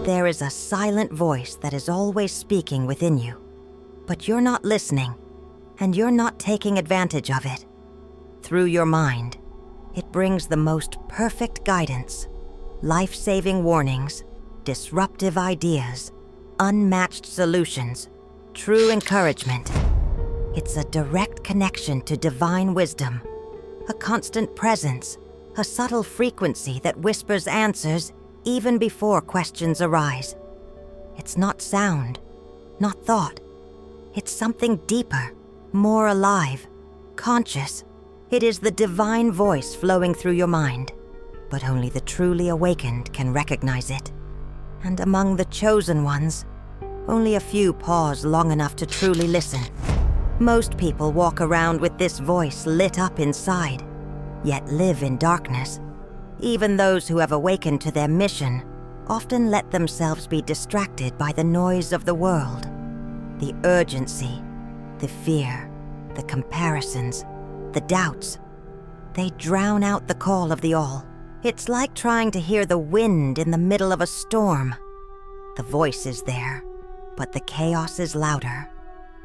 There is a silent voice that is always speaking within you, but you're not listening, and you're not taking advantage of it. Through your mind, it brings the most perfect guidance, life-saving warnings, disruptive ideas, unmatched solutions, true encouragement. It's a direct connection to divine wisdom, a constant presence, a subtle frequency that whispers answers even before questions arise. It's not sound, not thought. It's something deeper, more alive, conscious. It is the divine voice flowing through your mind, but only the truly awakened can recognize it. And among the chosen ones, only a few pause long enough to truly listen. Most people walk around with this voice lit up inside, yet live in darkness. Even those who have awakened to their mission often let themselves be distracted by the noise of the world, the urgency, the fear, the comparisons, the doubts. They drown out the call of the all. It's like trying to hear the wind in the middle of a storm. The voice is there, but the chaos is louder.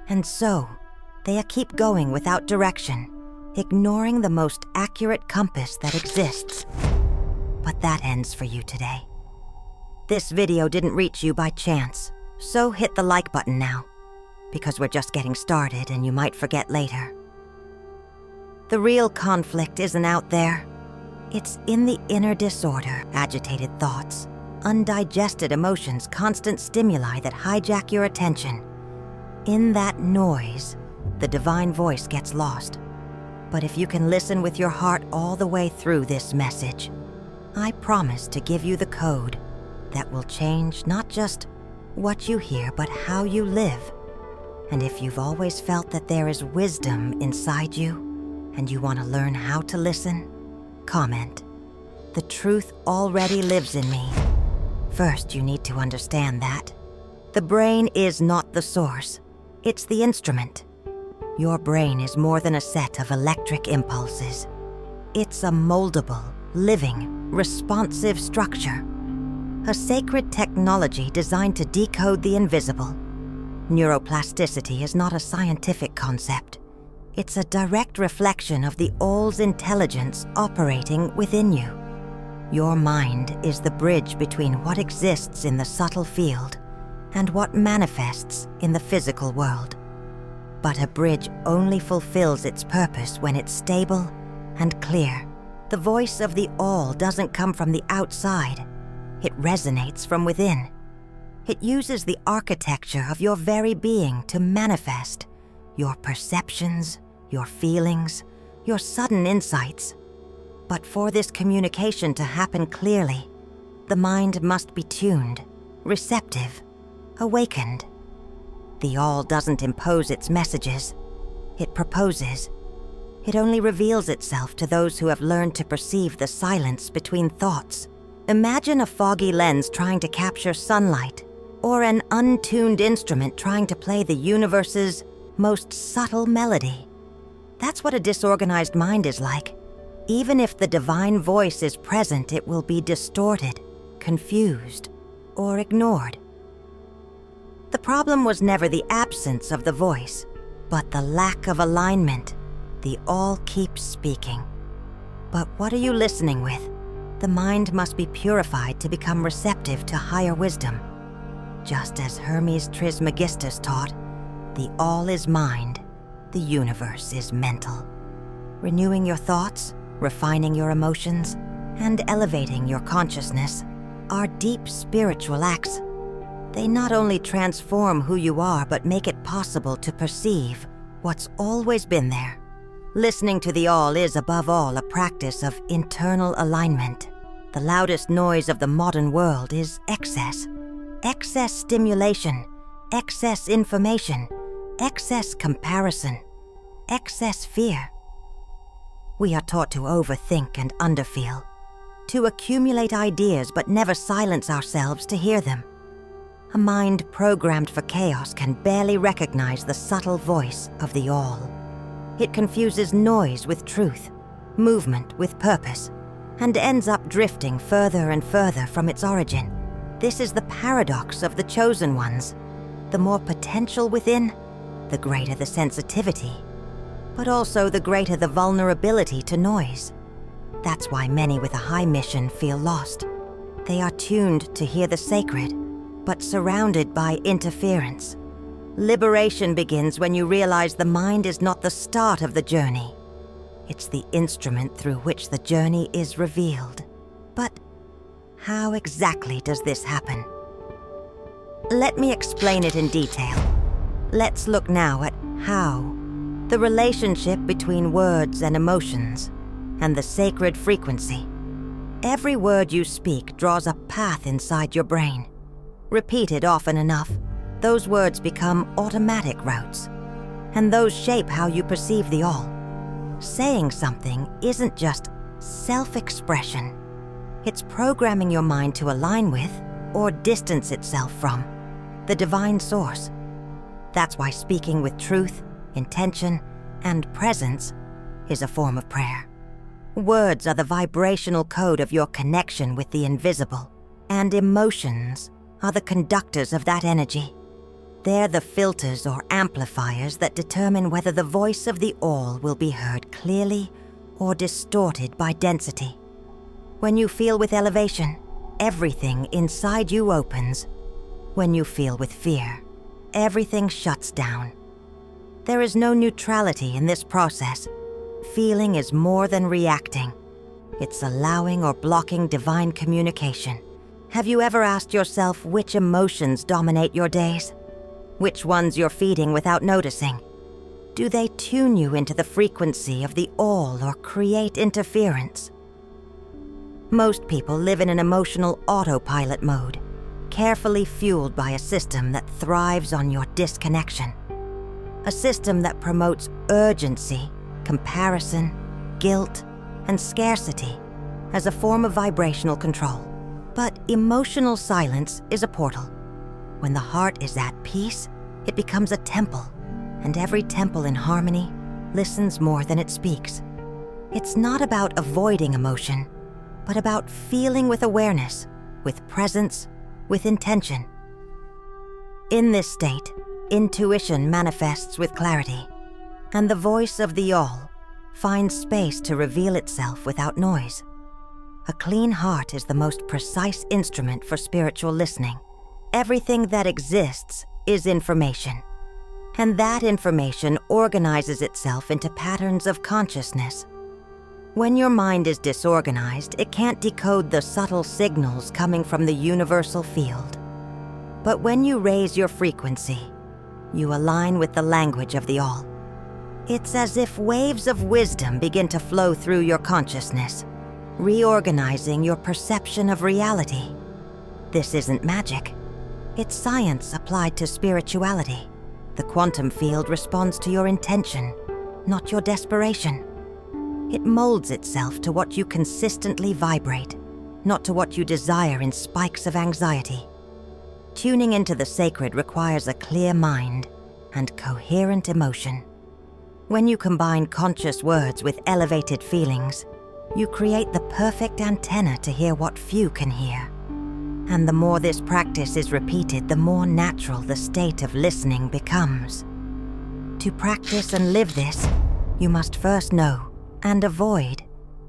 And so, they keep going without direction, ignoring the most accurate compass that exists. But that ends for you today. This video didn't reach you by chance, so hit the like button now, because we're just getting started and you might forget later. The real conflict isn't out there. It's in the inner disorder, agitated thoughts, undigested emotions, constant stimuli that hijack your attention. In that noise, the divine voice gets lost. But if you can listen with your heart all the way through this message, I promise to give you the code that will change not just what you hear, but how you live. And if you've always felt that there is wisdom inside you, and you want to learn how to listen, comment. The truth already lives in me. First, you need to understand that the brain is not the source, it's the instrument. Your brain is more than a set of electric impulses. It's a moldable, living, responsive structure. A sacred technology designed to decode the invisible. Neuroplasticity is not a scientific concept. It's a direct reflection of the all's intelligence operating within you. Your mind is the bridge between what exists in the subtle field and what manifests in the physical world. But a bridge only fulfills its purpose when it's stable and clear. The voice of the all doesn't come from the outside. It resonates from within. It uses the architecture of your very being to manifest your perceptions, your feelings, your sudden insights. But for this communication to happen clearly, the mind must be tuned, receptive, awakened. The all doesn't impose its messages. It proposes. It only reveals itself to those who have learned to perceive the silence between thoughts. Imagine a foggy lens trying to capture sunlight, or an untuned instrument trying to play the universe's most subtle melody. That's what a disorganized mind is like. Even if the divine voice is present, it will be distorted, confused, or ignored. The problem was never the absence of the voice, but the lack of alignment. The all keeps speaking. But what are you listening with? The mind must be purified to become receptive to higher wisdom. Just as Hermes Trismegistus taught, the all is mind, the universe is mental. Renewing your thoughts, refining your emotions, and elevating your consciousness are deep spiritual acts. They not only transform who you are, but make it possible to perceive what's always been there. Listening to the all is, above all, a practice of internal alignment. The loudest noise of the modern world is excess. Excess stimulation, excess information, excess comparison, excess fear. We are taught to overthink and underfeel, to accumulate ideas but never silence ourselves to hear them. A mind programmed for chaos can barely recognize the subtle voice of the all. It confuses noise with truth, movement with purpose, and ends up drifting further and further from its origin. This is the paradox of the chosen ones. The more potential within, the greater the sensitivity, but also the greater the vulnerability to noise. That's why many with a high mission feel lost. They are tuned to hear the sacred, but surrounded by interference. Liberation begins when you realize the mind is not the start of the journey. It's the instrument through which the journey is revealed. But how exactly does this happen? Let me explain it in detail. Let's look now at how. The relationship between words and emotions, and the sacred frequency. Every word you speak draws a path inside your brain. Repeated often enough, those words become automatic routes, and those shape how you perceive the all. Saying something isn't just self-expression. It's programming your mind to align with, or distance itself from, the divine source. That's why speaking with truth, intention, and presence is a form of prayer. Words are the vibrational code of your connection with the invisible, and emotions are the conductors of that energy. They're the filters or amplifiers that determine whether the voice of the all will be heard clearly or distorted by density. When you feel with elevation, everything inside you opens. When you feel with fear, everything shuts down. There is no neutrality in this process. Feeling is more than reacting. It's allowing or blocking divine communication. Have you ever asked yourself which emotions dominate your days? Which ones you're feeding without noticing? Do they tune you into the frequency of the all or create interference? Most people live in an emotional autopilot mode, carefully fueled by a system that thrives on your disconnection. A system that promotes urgency, comparison, guilt, and scarcity as a form of vibrational control. But emotional silence is a portal. When the heart is at peace, it becomes a temple, and every temple in harmony listens more than it speaks. It's not about avoiding emotion, but about feeling with awareness, with presence, with intention. In this state, intuition manifests with clarity, and the voice of the all finds space to reveal itself without noise. A clean heart is the most precise instrument for spiritual listening. Everything that exists is information, and that information organizes itself into patterns of consciousness. When your mind is disorganized, it can't decode the subtle signals coming from the universal field. But when you raise your frequency, you align with the language of the all. It's as if waves of wisdom begin to flow through your consciousness, reorganizing your perception of reality. This isn't magic. It's science applied to spirituality. The quantum field responds to your intention, not your desperation. It molds itself to what you consistently vibrate, not to what you desire in spikes of anxiety. Tuning into the sacred requires a clear mind and coherent emotion. When you combine conscious words with elevated feelings, you create the perfect antenna to hear what few can hear. And the more this practice is repeated, the more natural the state of listening becomes. To practice and live this, you must first know and avoid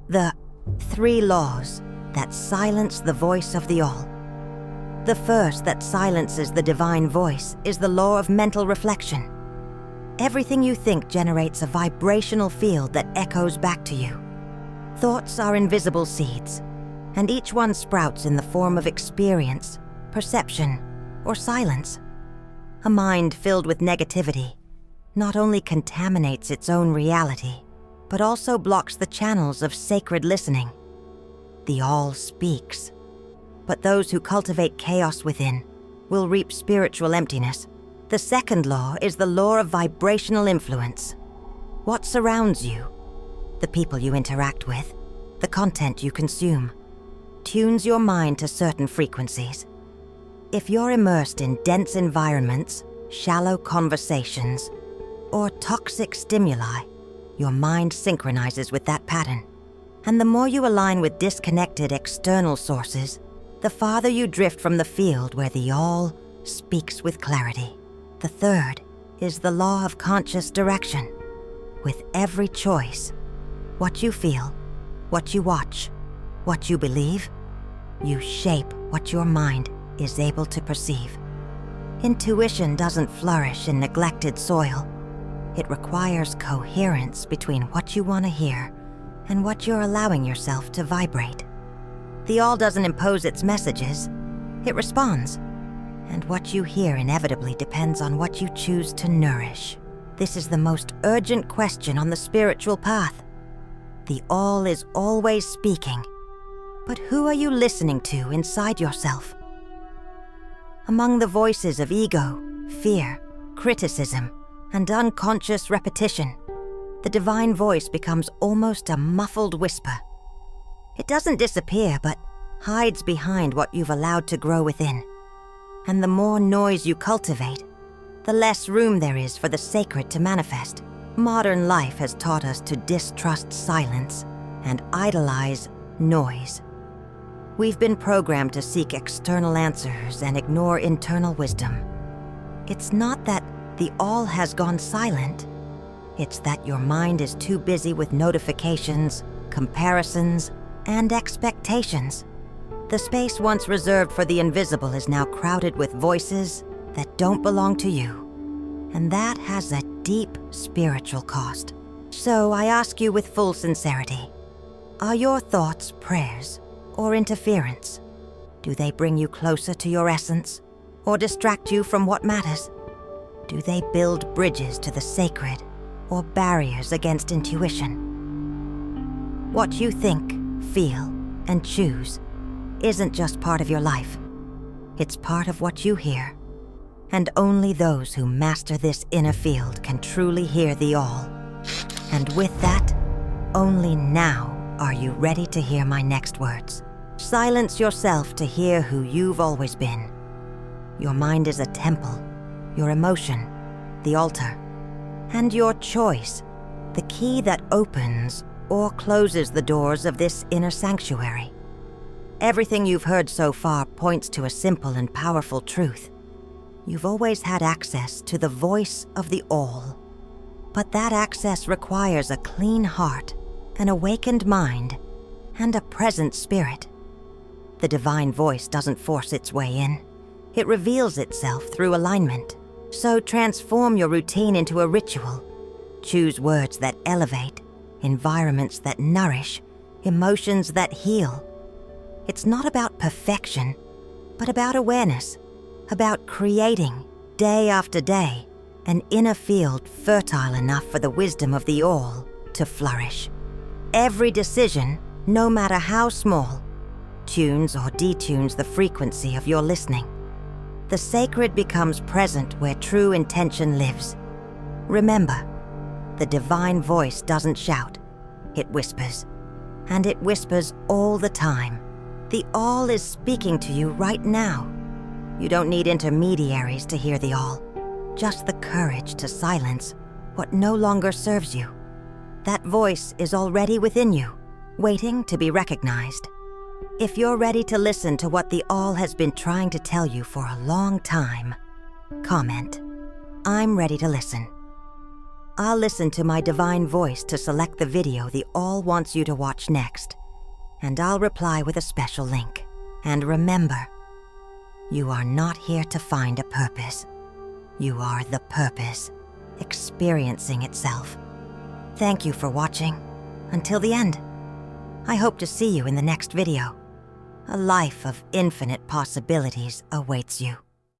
the 3 laws that silence the voice of the all. The first that silences the divine voice is the law of mental reflection. Everything you think generates a vibrational field that echoes back to you. Thoughts are invisible seeds, and each one sprouts in the form of experience, perception, or silence. A mind filled with negativity not only contaminates its own reality, but also blocks the channels of sacred listening. The all speaks, but those who cultivate chaos within will reap spiritual emptiness. The second law is the law of vibrational influence. What surrounds you, the people you interact with, the content you consume, tunes your mind to certain frequencies. If you're immersed in dense environments, shallow conversations, or toxic stimuli, your mind synchronizes with that pattern. And the more you align with disconnected external sources, the farther you drift from the field where the all speaks with clarity. The third is the law of conscious direction. With every choice, what you feel, what you watch, what you believe, you shape what your mind is able to perceive. Intuition doesn't flourish in neglected soil. It requires coherence between what you want to hear and what you're allowing yourself to vibrate. The all doesn't impose its messages, it responds. And what you hear inevitably depends on what you choose to nourish. This is the most urgent question on the spiritual path. The all is always speaking. But who are you listening to inside yourself? Among the voices of ego, fear, criticism, and unconscious repetition, the divine voice becomes almost a muffled whisper. It doesn't disappear, but hides behind what you've allowed to grow within. And the more noise you cultivate, the less room there is for the sacred to manifest. Modern life has taught us to distrust silence and idolize noise. We've been programmed to seek external answers and ignore internal wisdom. It's not that the all has gone silent. It's that your mind is too busy with notifications, comparisons, and expectations. The space once reserved for the invisible is now crowded with voices that don't belong to you. And that has a deep spiritual cost. So I ask you with full sincerity, are your thoughts prayers or interference? Do they bring you closer to your essence or distract you from what matters? Do they build bridges to the sacred or barriers against intuition? What you think, feel, and choose isn't just part of your life. It's part of what you hear. And only those who master this inner field can truly hear the all. And with that, only now are you ready to hear my next words. Silence yourself to hear who you've always been. Your mind is a temple, your emotion, the altar, and your choice, the key that opens or closes the doors of this inner sanctuary. Everything you've heard so far points to a simple and powerful truth. You've always had access to the voice of the all. But that access requires a clean heart, an awakened mind, and a present spirit. The divine voice doesn't force its way in. It reveals itself through alignment. So transform your routine into a ritual. Choose words that elevate, environments that nourish, emotions that heal. It's not about perfection, but about awareness, about creating, day after day, an inner field fertile enough for the wisdom of the all to flourish. Every decision, no matter how small, tunes or detunes the frequency of your listening. The sacred becomes present where true intention lives. Remember, the divine voice doesn't shout, it whispers. And it whispers all the time. The all is speaking to you right now. You don't need intermediaries to hear the all, just the courage to silence what no longer serves you. That voice is already within you, waiting to be recognized. If you're ready to listen to what the all has been trying to tell you for a long time, comment, "I'm ready to listen." I'll listen to my divine voice to select the video the all wants you to watch next, and I'll reply with a special link. And remember, you are not here to find a purpose. You are the purpose, experiencing itself. Thank you for watching. Until the end. I hope to see you in the next video. A life of infinite possibilities awaits you.